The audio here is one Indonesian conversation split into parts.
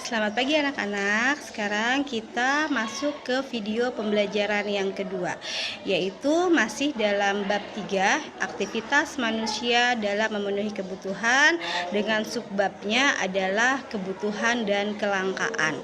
Selamat pagi anak-anak. Sekarang kita masuk ke video pembelajaran yang kedua, yaitu masih dalam bab 3, aktivitas manusia dalam memenuhi kebutuhan, dengan subbabnya adalah kebutuhan dan kelangkaan.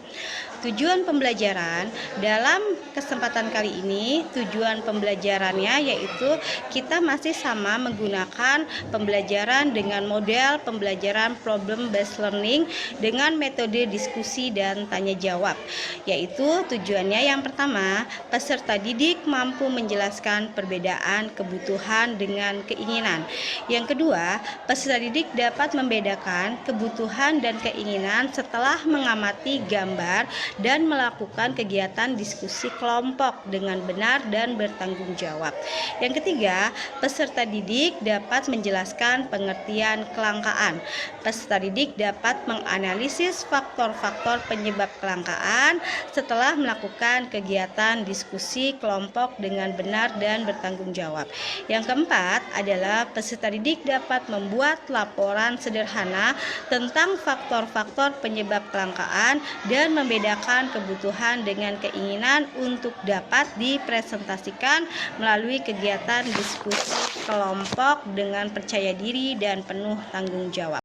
Tujuan pembelajaran dalam kesempatan kali ini, tujuan pembelajarannya yaitu kita masih sama menggunakan pembelajaran dengan model pembelajaran problem based learning dengan metode diskusi dan tanya jawab. Yaitu tujuannya yang pertama, peserta didik mampu menjelaskan perbedaan kebutuhan dengan keinginan. Yang kedua, peserta didik dapat membedakan kebutuhan dan keinginan setelah mengamati gambar dan melakukan kegiatan diskusi kelompok dengan benar dan bertanggung jawab. Yang ketiga, peserta didik dapat menjelaskan pengertian kelangkaan. Peserta didik dapat menganalisis faktor-faktor penyebab kelangkaan setelah melakukan kegiatan diskusi kelompok dengan benar dan bertanggung jawab. Yang keempat adalah peserta didik dapat membuat laporan sederhana tentang faktor-faktor penyebab kelangkaan dan membedakan kebutuhan dengan keinginan untuk dapat dipresentasikan melalui kegiatan diskusi kelompok dengan percaya diri dan penuh tanggung jawab.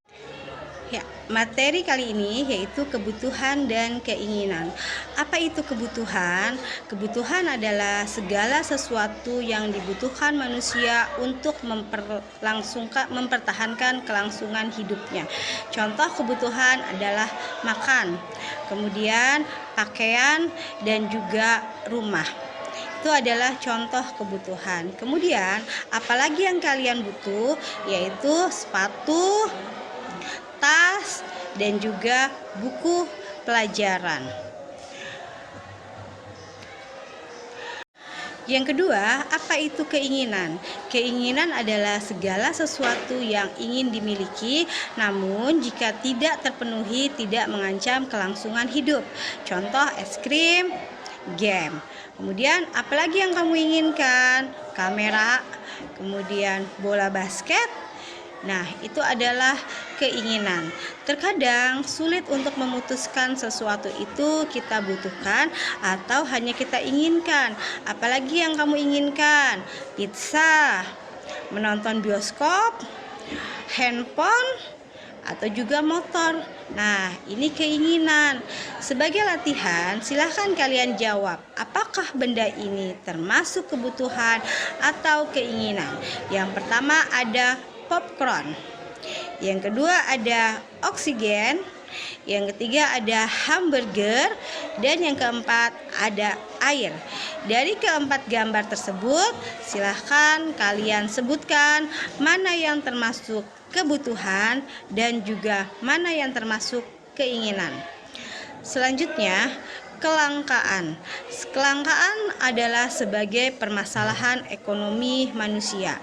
Ya, materi kali ini yaitu kebutuhan dan keinginan. Apa itu kebutuhan? Kebutuhan adalah segala sesuatu yang dibutuhkan manusia untuk mempertahankan kelangsungan hidupnya. Contoh kebutuhan adalah makan, kemudian pakaian, dan juga rumah. Itu adalah contoh kebutuhan. Kemudian, apalagi yang kalian butuh, yaitu sepatu, tas, dan juga buku pelajaran. Yang kedua, apa itu keinginan? Keinginan adalah segala sesuatu yang ingin dimiliki, namun jika tidak terpenuhi tidak mengancam kelangsungan hidup. Contoh es krim, game. Kemudian apalagi yang kamu inginkan? Kamera, kemudian bola basket. Nah, itu adalah keinginan. Terkadang sulit untuk memutuskan sesuatu itu kita butuhkan atau hanya kita inginkan. Apalagi yang kamu inginkan? Pizza, menonton bioskop, handphone, atau juga motor. Nah, ini keinginan. Sebagai latihan, silahkan kalian jawab, apakah benda ini termasuk kebutuhan atau keinginan? Yang pertama ada popcorn, yang kedua ada oksigen, yang ketiga ada hamburger, dan yang keempat ada air. Dari keempat gambar tersebut, silahkan kalian sebutkan mana yang termasuk kebutuhan dan juga mana yang termasuk keinginan. Selanjutnya, kelangkaan. Kelangkaan adalah sebagai permasalahan ekonomi manusia.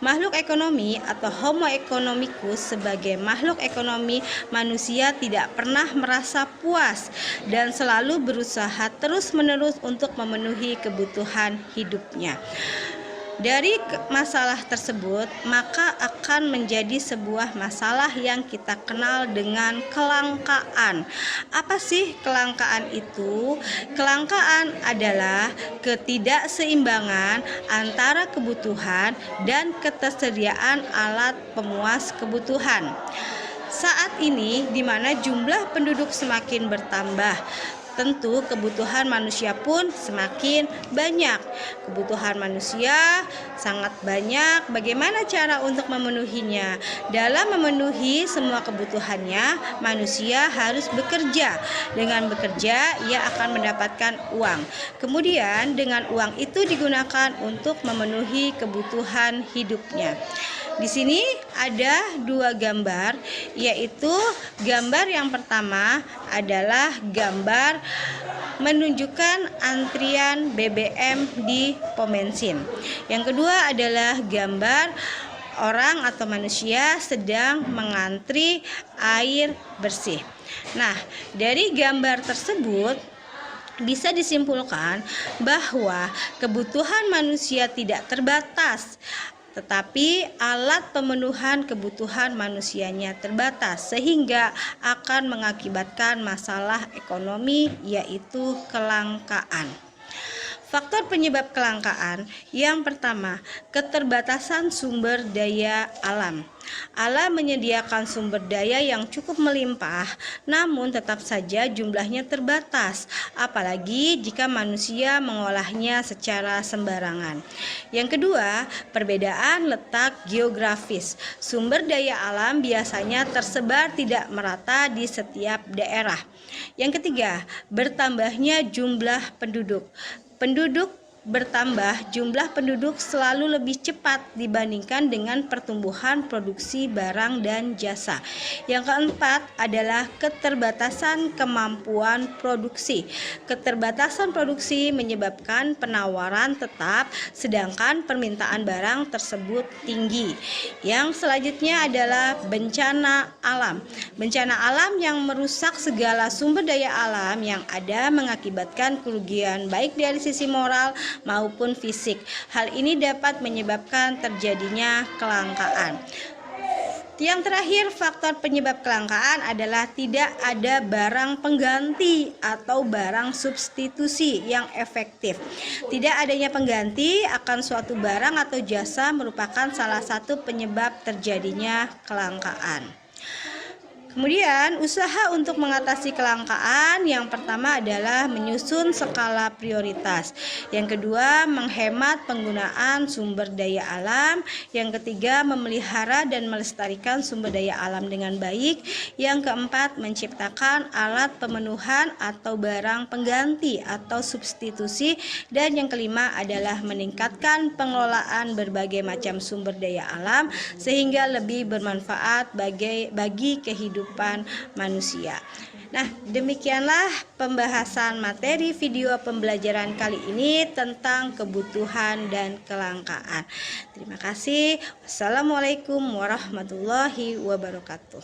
Makhluk ekonomi atau Homo economicus sebagai makhluk ekonomi, manusia tidak pernah merasa puas dan selalu berusaha terus-menerus untuk memenuhi kebutuhan hidupnya. Dari masalah tersebut, maka akan menjadi sebuah masalah yang kita kenal dengan kelangkaan. Apa sih kelangkaan itu? Kelangkaan adalah ketidakseimbangan antara kebutuhan dan ketersediaan alat pemuas kebutuhan. Saat ini, di mana jumlah penduduk semakin bertambah, tentu kebutuhan manusia pun semakin banyak. Kebutuhan manusia sangat banyak. Bagaimana cara untuk memenuhinya? Dalam memenuhi semua kebutuhannya, manusia harus bekerja. Dengan bekerja, ia akan mendapatkan uang. Kemudian dengan uang itu digunakan untuk memenuhi kebutuhan hidupnya. Di sini ada dua gambar, yaitu gambar yang pertama adalah gambar menunjukkan antrian BBM di pom bensin. Yang kedua adalah gambar orang atau manusia sedang mengantri air bersih. Nah, dari gambar tersebut bisa disimpulkan bahwa kebutuhan manusia tidak terbatas. tetapi alat pemenuhan kebutuhan manusianya terbatas sehingga akan mengakibatkan masalah ekonomi, yaitu kelangkaan. Faktor penyebab kelangkaan yang pertama, keterbatasan sumber daya alam. Alam menyediakan sumber daya yang cukup melimpah, namun tetap saja jumlahnya terbatas, apalagi jika manusia mengolahnya secara sembarangan. Yang kedua, perbedaan letak geografis. Sumber daya alam biasanya tersebar tidak merata di setiap daerah. Yang ketiga, bertambahnya jumlah penduduk. Jumlah penduduk selalu lebih cepat dibandingkan dengan pertumbuhan produksi barang dan jasa. Yang keempat adalah keterbatasan kemampuan produksi. Keterbatasan produksi menyebabkan penawaran tetap, sedangkan permintaan barang tersebut tinggi. Yang selanjutnya adalah bencana alam. Bencana alam yang merusak segala sumber daya alam yang ada mengakibatkan kerugian baik dari sisi moral maupun fisik. Hal ini dapat menyebabkan terjadinya kelangkaan. Yang terakhir, faktor penyebab kelangkaan adalah tidak ada barang pengganti atau barang substitusi yang efektif. Tidak adanya pengganti akan suatu barang atau jasa merupakan salah satu penyebab terjadinya kelangkaan. Kemudian, usaha untuk mengatasi kelangkaan yang pertama adalah menyusun skala prioritas. Yang kedua, menghemat penggunaan sumber daya alam. Yang ketiga, memelihara dan melestarikan sumber daya alam dengan baik. Yang keempat, menciptakan alat pemenuhan atau barang pengganti atau substitusi. Dan yang kelima adalah meningkatkan pengelolaan berbagai macam sumber daya alam sehingga lebih bermanfaat bagi kehidupan manusia. Nah, demikianlah pembahasan materi video pembelajaran kali ini tentang kebutuhan dan kelangkaan. Terima kasih. Wassalamualaikum warahmatullahi wabarakatuh.